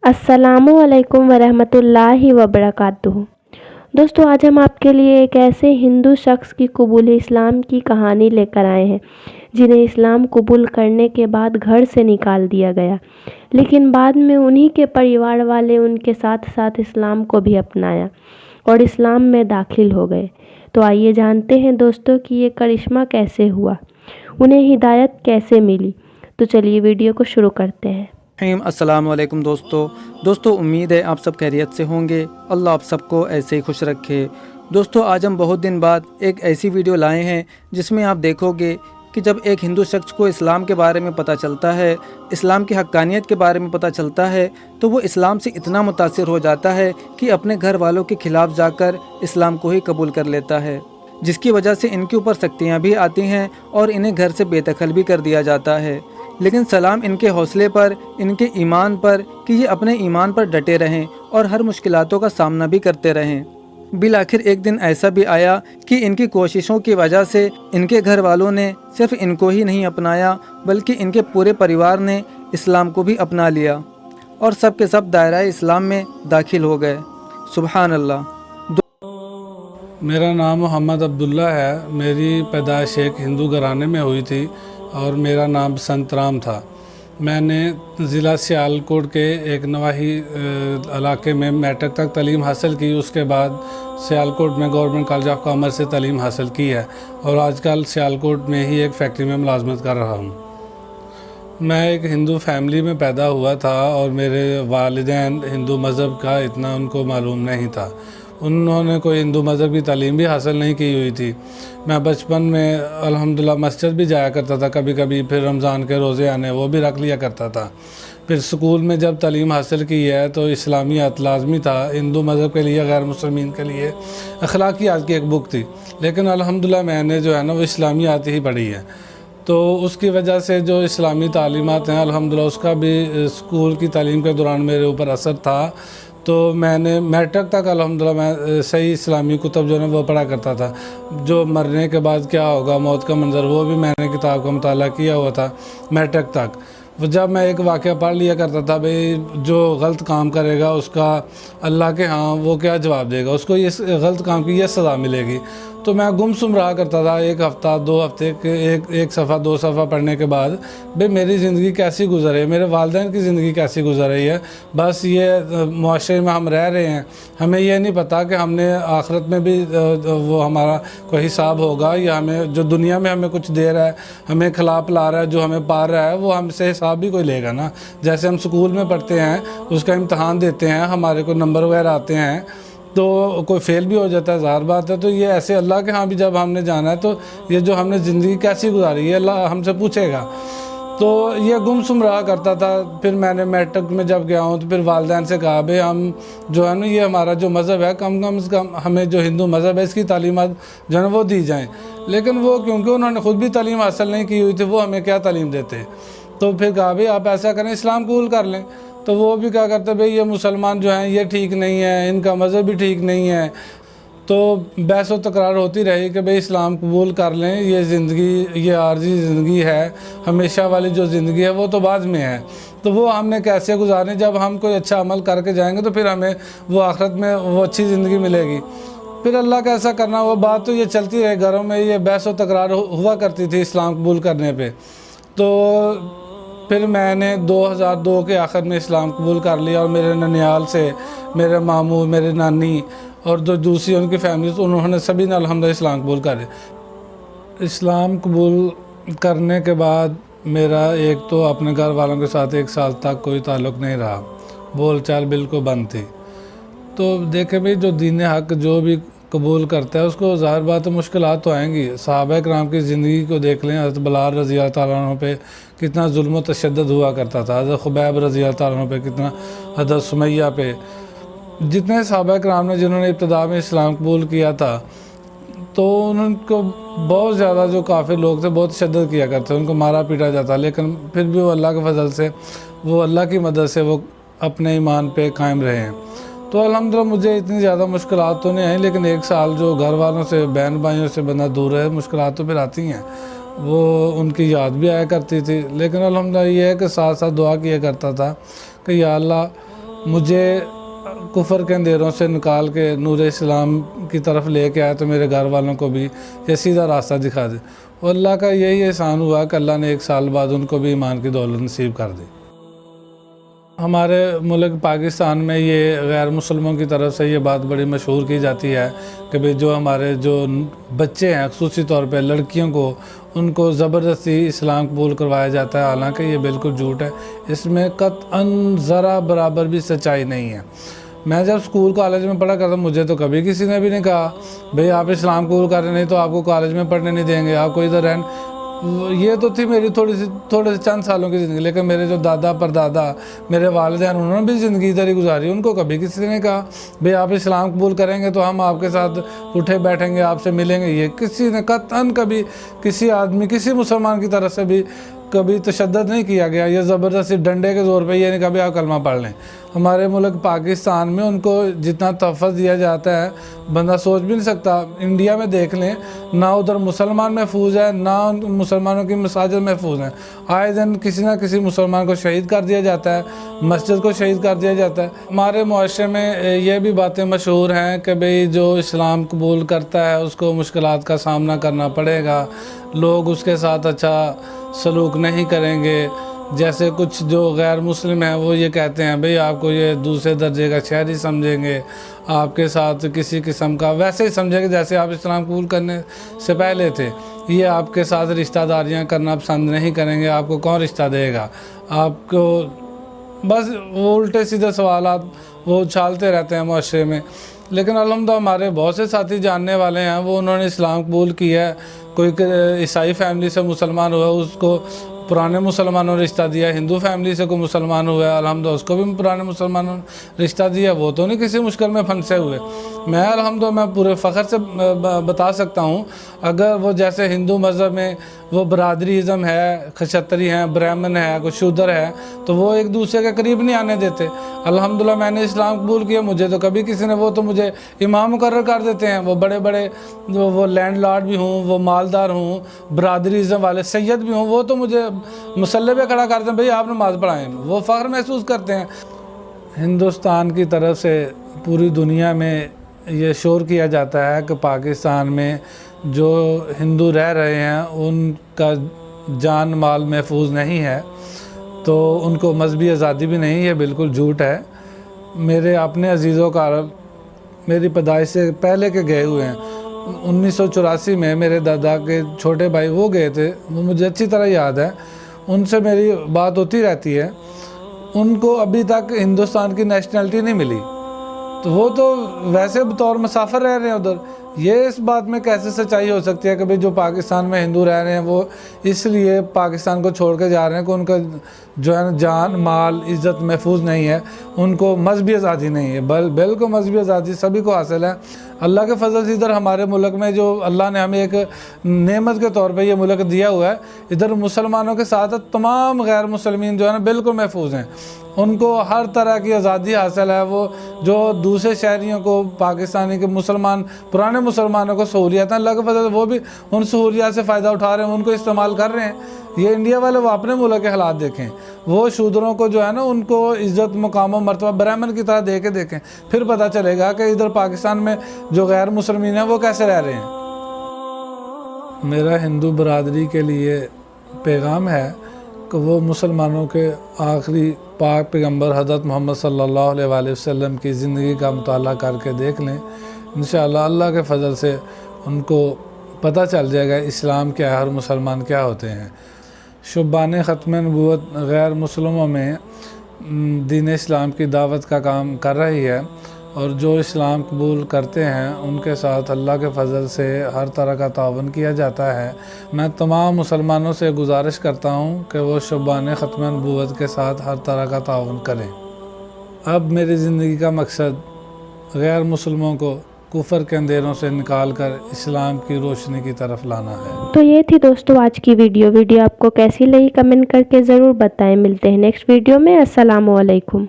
अस्सलामुअलैकुम वरहमतुल्लाहि वबरकातुहू। दोस्तों, आज हम आपके लिए एक ऐसे हिंदू शख्स की कबूल इस्लाम की कहानी लेकर आए हैं जिन्हें इस्लाम कबूल करने के बाद घर से निकाल दिया गया, लेकिन बाद में उन्हीं के परिवार वाले उनके साथ साथ इस्लाम को भी अपनाया और इस्लाम में दाखिल हो गए। तो आइए जानते हैं दोस्तों कि ये करिश्मा कैसे हुआ, उन्हें हिदायत कैसे मिली। तो चलिए वीडियो को शुरू करते हैं। अस्सलाम वालेकुम दोस्तों, उम्मीद है आप सब खैरियत से होंगे। अल्लाह आप सबको ऐसे ही खुश रखे। दोस्तों, आज हम बहुत दिन बाद एक ऐसी वीडियो लाए हैं जिसमें आप देखोगे कि जब एक हिंदू शख्स को इस्लाम के बारे में पता चलता है, इस्लाम की हक्कानियत के बारे में पता चलता है, तो वो इस्लाम से इतना मुतासिर हो जाता है कि अपने घर वालों के ख़िलाफ़ जाकर इस्लाम को ही कबूल कर लेता है, जिसकी वजह से इनके ऊपर सख्तियाँ भी आती हैं और इन्हें घर से बेदखल भी कर दिया जाता है। लेकिन सलाम इनके हौसले पर, इनके ईमान पर कि ये अपने ईमान पर डटे रहें और हर मुश्किलातों का सामना भी करते रहें। बिलाखिर एक दिन ऐसा भी आया कि इनकी कोशिशों की वजह से इनके घर वालों ने सिर्फ इनको ही नहीं अपनाया बल्कि इनके पूरे परिवार ने इस्लाम को भी अपना लिया और सब के सब दायरा इस्लाम में दाखिल हो गए। सुबहान अल्लाह। मेरा नाम मोहम्मद अब्दुल्ला है। मेरी पैदाइश एक हिंदू घराने में हुई थी और मेरा नाम संतराम था। मैंने ज़िला सियालकोट के एक नवाही इलाके में मैट्रिक तक तालीम हासिल की। उसके बाद सियालकोट में गवर्नमेंट कॉलेज ऑफ कॉमर्स से तालीम हासिल की है और आजकल सियालकोट में ही एक फैक्ट्री में मुलाजमत कर रहा हूँ। मैं एक हिंदू फैमिली में पैदा हुआ था और मेरे वालिदैन हिंदू मज़हब का इतना उनको मालूम नहीं था। उन्होंने कोई हिंदू मज़हब की तालीम भी हासिल नहीं की हुई थी। मैं बचपन में अल्हम्दुलिल्लाह मस्जिद भी जाया करता था कभी कभी, फिर रमज़ान के रोज़े आने वो भी रख लिया करता था। फिर स्कूल में जब तालीम हासिल की है तो इस्लामियात लाजमी था। हिंदू मज़हब के लिए, गैर मुस्लिमीन के लिए अखलाकियात की एक बुक थी, लेकिन अल्हम्दुलिल्लाह मैंने जो है ना वो इस्लामियात ही पढ़ी है। तो उसकी वजह से जो इस्लामी तालीमात हैं अल्हम्दुलिल्लाह उसका भी स्कूल की तालीम के दौरान मेरे ऊपर असर था। तो मैंने मैट्रिक तक अल्हम्दुलिल्लाह मैं सही इस्लामी कुतब जो है वो पढ़ा करता था। जो मरने के बाद क्या होगा, मौत का मंज़र, वो भी मैंने किताब का मुताला किया हुआ था मैट्रिक तक। वो जब मैं एक वाक़या पढ़ लिया करता था, भाई जो गलत काम करेगा उसका अल्लाह के यहाँ वो क्या जवाब देगा, उसको ये गलत काम की ये सज़ा मिलेगी। तो मैं गुमसुम रहा करता था। एक हफ़्ता 2 हफ़्ते एक सफ़ा 2 सफ़ा पढ़ने के बाद भाई मेरी ज़िंदगी कैसी गुजर है, मेरे वालिदैन की ज़िंदगी कैसी गुजर रही है। बस ये मुआशरे में हम रह रहे हैं, हमें ये नहीं पता कि हमने आखिरत में भी वो हमारा कोई हिसाब होगा या हमें जो दुनिया में हमें कुछ दे रहा है, हमें खिला पिला रहा है, जो हमें पार रहा है, वो हमसे हिसाब भी कोई लेगा ना। जैसे हम स्कूल में पढ़ते हैं, उसका इम्तहान देते हैं, हमारे को नंबर वगैरह आते हैं तो कोई फ़ेल भी हो जाता है, ज़ाहिर बात है। तो ये ऐसे अल्लाह के यहाँ भी जब हमने जाना है तो ये जो हमने ज़िंदगी कैसी गुजारी है अल्लाह हमसे पूछेगा। तो ये गुमसुम रहा करता था। फिर मैंने मैट्रिक में जब गया हूँ तो फिर वालिदैन से कहा भाई हम जो है ना ये हमारा जो मज़हब है कम से कम हमें जो हिंदू मज़हब है इसकी तालीमात जो है वो दी जाएँ। लेकिन वो क्योंकि उन्होंने ख़ुद भी तालीम हासिल नहीं की हुई थी, वो हमें क्या तालीम देते। तो फिर कहा भाई आप ऐसा करें, इस्लाम कबूल कर लें। तो वो भी क्या करते भाई ये मुसलमान जो हैं ये ठीक नहीं है, इनका मज़हब भी ठीक नहीं है। तो बहस व तकरार होती रही कि भाई इस्लाम कबूल कर लें, ये ज़िंदगी ये आर्जी ज़िंदगी है, हमेशा वाली जो ज़िंदगी है वो तो बाद में है। तो वो हमने कैसे गुजारें, जब हम कोई अच्छा अमल करके जाएंगे तो फिर हमें वो आखिरत में वो अच्छी ज़िंदगी मिलेगी। फिर अल्लाह का ऐसा करना, वो बात तो ये चलती रही, घरों में ये बहस व तकरार हुआ करती थी इस्लाम कबूल करने पर। तो फिर मैंने 2002 के आखिर में इस्लाम कबूल कर लिया और मेरे ननियाल से मेरे मामू, मेरे नानी और जो दूसरी उनकी फैमिली, तो उन्होंने सभी ने अल्हम्दुलिल्लाह इस्लाम कबूल कर। इस्लाम कबूल करने के बाद मेरा एक तो अपने घर वालों के साथ 1 साल तक कोई ताल्लुक़ नहीं रहा, बोल चाल बिल्कुल बंद थी। तो देखे भाई जो दीन हक़ जो भी कबूल करता है उसको ज़ाहिर बात है मुश्किलात तो आएंगी। सहाबा किराम की ज़िंदगी को देख लें, हज़रत बिलाल रज़ी अल्लाह तआला अन्हु पे कितना जुल्म व तशद्दुद हुआ करता था, हज़रत खुबैब रज़ी अल्लाह तआला अन्हु पे कितना, हज़रत सुमैया पे, जितने सहाबा किराम ने जिन्होंने इब्तिदा में इस्लाम कबूल किया था तो उनको बहुत ज़्यादा जो काफ़िर लोग थे बहुत तशद्दुद किया करते, उनको मारा पीटा जाता। लेकिन फिर भी वो अल्लाह के फजल से, वो अल्लाह की मदद से वो अपने ईमान पे कायम रहे हैं। तो अल्हम्दुलिल्लाह मुझे इतनी ज़्यादा मुश्किलात तो नहीं आई, लेकिन 1 साल जो घर वालों से, बहन भाइयों से बंदा दूर है, मुश्किलात तो फिर आती हैं। वो उनकी याद भी आया करती थी, लेकिन अल्हम्दुलिल्लाह ये है कि साथ साथ दुआ किया करता था कि या अल्लाह مجھے کفر کے اندھیروں سے نکال کے نور اسلام کی طرف لے کے آئے، تو میرے گھر والوں کو بھی یہ سیدھا راستہ دکھا دے. اور اللہ کا یہی احسان ہوا کہ اللہ نے 1 سال بعد ان کو بھی ایمان کی دولت نصیب کر دی. ہمارے ملک پاکستان میں یہ غیر مسلموں کی طرف سے یہ بات بڑی مشہور کی جاتی ہے کہ بھئی جو ہمارے جو بچے ہیں، خصوصی طور پہ لڑکیوں کو، ان کو زبردستی اسلام قبول کروایا جاتا ہے. حالانکہ یہ بالکل جھوٹ ہے، اس میں قطعاً ذرا برابر بھی سچائی نہیں ہے. میں جب اسکول کالج میں پڑھا کرتا، مجھے تو کبھی کسی نے بھی نہیں کہا بھئی آپ اسلام قبول کر رہے نہیں تو آپ کو کالج میں پڑھنے نہیں دیں گے، آپ کو ادھر رہنے. یہ تو تھی میری تھوڑے سے چند سالوں کی زندگی، لیکن میرے جو دادا پردادا میرے والدین، انہوں نے بھی زندگی ادھر ہی گزاری. ان کو کبھی کسی نے کہا بھئی آپ اسلام قبول کریں گے تو ہم آپ کے ساتھ اٹھے بیٹھیں گے، آپ سے ملیں گے. یہ کسی نے قطعاً کبھی کسی آدمی، کسی مسلمان کی طرف سے بھی کبھی تشدد نہیں کیا گیا. یہ زبردستی ڈنڈے کے زور پہ یہ نہیں کبھی آپ کلمہ پڑھ لیں. ہمارے ملک پاکستان میں ان کو جتنا تحفظ دیا جاتا ہے بندہ سوچ بھی نہیں سکتا. انڈیا میں دیکھ لیں، نہ ادھر مسلمان محفوظ ہے، نہ مسلمانوں کی مساجد محفوظ ہیں. آئے دن کسی نہ کسی مسلمان کو شہید کر دیا جاتا ہے، مسجد کو شہید کر دیا جاتا ہے. ہمارے معاشرے میں یہ بھی باتیں مشہور ہیں کہ بھئی جو اسلام قبول کرتا ہے اس کو مشکلات کا سامنا کرنا پڑے گا، لوگ اس کے ساتھ اچھا سلوک نہیں کریں گے. جیسے کچھ جو غیر مسلم ہیں وہ یہ کہتے ہیں بھئی آپ کو یہ دوسرے درجے کا شہری سمجھیں گے، آپ کے ساتھ کسی قسم کا ویسے ہی سمجھیں گے جیسے آپ اسلام قبول کرنے سے پہلے تھے. یہ آپ کے ساتھ رشتہ داریاں کرنا پسند نہیں کریں گے، آپ کو کون رشتہ دے گا. آپ کو بس وہ الٹے سیدھے سوالات وہ اچھالتے رہتے ہیں معاشرے میں. لیکن الحمدللہ ہمارے بہت سے ساتھی جاننے والے ہیں، وہ انہوں نے اسلام قبول کیا ہے. کوئی عیسائی فیملی سے مسلمان ہوا، اس کو پرانے مسلمانوں نے رشتہ دیا. ہندو فیملی سے کوئی مسلمان ہوا ہے، الحمدللہ اس کو بھی پرانے مسلمانوں نے رشتہ دیا. وہ تو نہیں کسی مشکل میں پھنسے ہوئے. میں الحمدللہ میں پورے فخر سے بتا سکتا ہوں، اگر وہ جیسے ہندو مذہب میں وہ برادری ازم ہے، کھچتری ہیں، برہمن ہے، کوئی شودر ہے، تو وہ ایک دوسرے کے قریب نہیں آنے دیتے. الحمدللہ میں نے اسلام قبول کیا، مجھے تو کبھی کسی نے، وہ تو مجھے امام مقرر کر دیتے ہیں. وہ بڑے بڑے وہ لینڈ لارڈ بھی ہوں، وہ مالدار ہوں، برادری ازم والے سید بھی ہوں، وہ تو مجھے مسلح پہ کھڑا کرتے ہیں بھئی آپ نماز پڑھائیں. وہ فخر محسوس کرتے ہیں. ہندوستان کی طرف سے پوری دنیا میں یہ شور کیا جاتا ہے کہ پاکستان میں جو ہندو رہ رہے ہیں ان کا جان مال محفوظ نہیں ہے، تو ان کو مذہبی آزادی بھی نہیں. یہ بالکل جھوٹ ہے. میرے اپنے عزیز و اقارب میری پیدائش سے پہلے کے گئے ہوئے ہیں. 1984 میں میرے دادا کے چھوٹے بھائی وہ گئے تھے، وہ مجھے اچھی طرح یاد ہے. ان سے میری بات ہوتی رہتی ہے. ان کو ابھی تک ہندوستان کی نیشنلٹی نہیں ملی، تو وہ تو ویسے بطور مسافر رہ رہے ہیں ادھر. یہ اس بات میں کیسے سچائی ہو سکتی ہے کہ بھئی جو پاکستان میں ہندو رہ رہے ہیں وہ اس لیے پاکستان کو چھوڑ کے جا رہے ہیں کہ ان کا جو ہے جان مال عزت محفوظ نہیں ہے، ان کو مذہبی آزادی نہیں ہے. بالکل مذہبی آزادی سبھی کو حاصل ہے. اللہ کے فضل سے ادھر ہمارے ملک میں جو اللہ نے ہمیں ایک نعمت کے طور پہ یہ ملک دیا ہوا ہے، ادھر مسلمانوں کے ساتھ تمام غیر مسلمین جو ہے نا بالکل محفوظ ہیں. ان کو ہر طرح کی آزادی حاصل ہے. وہ جو دوسرے شہریوں کو پاکستانی کے مسلمان پرانے مسلمانوں کو سہولیات ہیں، اللہ کے فضل سے وہ بھی ان سہولیات سے فائدہ اٹھا رہے ہیں، ان کو استعمال کر رہے ہیں. یہ انڈیا والے وہ اپنے ملک کے حالات دیکھیں. وہ شودروں کو جو ہے نا ان کو عزت مقام و مرتبہ برہمن کی طرح دے کے دیکھیں، پھر پتہ چلے گا کہ ادھر پاکستان میں جو غیر مسلمین ہیں وہ کیسے رہ رہے ہیں. میرا ہندو برادری کے لیے پیغام ہے کہ وہ مسلمانوں کے آخری پاک پیغمبر حضرت محمد صلی اللہ علیہ وآلہ وسلم کی زندگی کا مطالعہ کر کے دیکھ لیں. انشاءاللہ اللہ کے فضل سے ان کو پتہ چل جائے گا اسلام کیا ہے، ہر مسلمان کیا ہوتے ہیں. شبان ختم نبوت غیر مسلموں میں دین اسلام کی دعوت کا کام کر رہی ہے، اور جو اسلام قبول کرتے ہیں ان کے ساتھ اللہ کے فضل سے ہر طرح کا تعاون کیا جاتا ہے. میں تمام مسلمانوں سے گزارش کرتا ہوں کہ وہ شبان ختم نبوت کے ساتھ ہر طرح کا تعاون کریں. اب میری زندگی کا مقصد غیر مسلموں کو کفر کے اندھیروں سے نکال کر اسلام کی روشنی کی طرف لانا ہے. تو یہ تھی دوستو آج کی ویڈیو آپ کو کیسی لگی کمنٹ کر کے ضرور بتائیں. ملتے ہیں نیکسٹ ویڈیو میں. السلام علیکم.